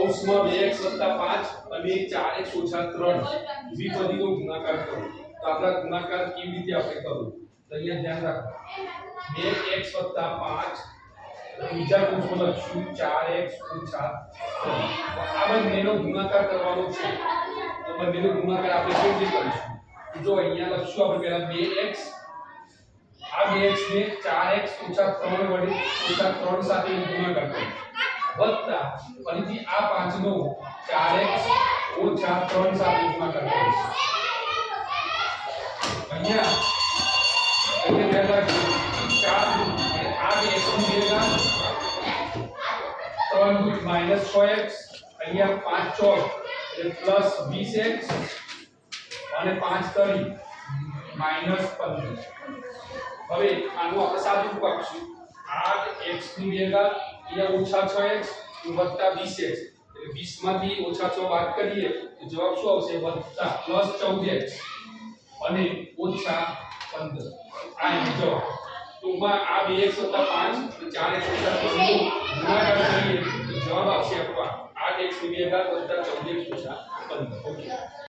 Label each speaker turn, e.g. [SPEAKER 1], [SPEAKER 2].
[SPEAKER 1] કૌંસમાં 2x + 5 અને 4x - 3 દ્વિપદીનો ગુણાકાર કરો. તો આપણા ગુણાકાર કેવી રીતે આપણે કરવું? તો અહીંયા ધ્યાન રાખો. 2x + 5 બીજા કૌંસમાં લખશું 4x - 3. આ બંનેનો ગુણાકાર કરવાનો છે. તો બંનેનો ગુણાકાર આપણે કેવી રીતે કરીશું? જો અહીંયા લખશું આપણે પહેલા 2x, આ 2x ને 4x - 3 વડે -3 સાથે ગુણાકાર કરો. વત્તા ફરીથી આ 5 નો 4x - 3 સાથે ગુણાકાર કરીશું. અહીંયા ધ્યાન રાખજો 4 અને આ 2x ની ભેગા 3 દૂત -6x, અહીંયા 5 ચોક એટલે +20x અને 5 તરી -15. હવે આનું આપણે સાદું રૂપ આપીશું. 8x ની ભેગા અહીંયા -6x વત્તા 20x, એટલે 20 માંથી -6 બાદ કરીએ તો જવાબ શું આવશે? વત્તા +14x અને -15. આ એનો જવાબ. તો આ 2x + 5 અને 4x - 3 નો ગુણાકાર કરીએ તો જવાબ આવશે આપણો 8x ની ભેગા વત્તા 14x - 15. ઓકે.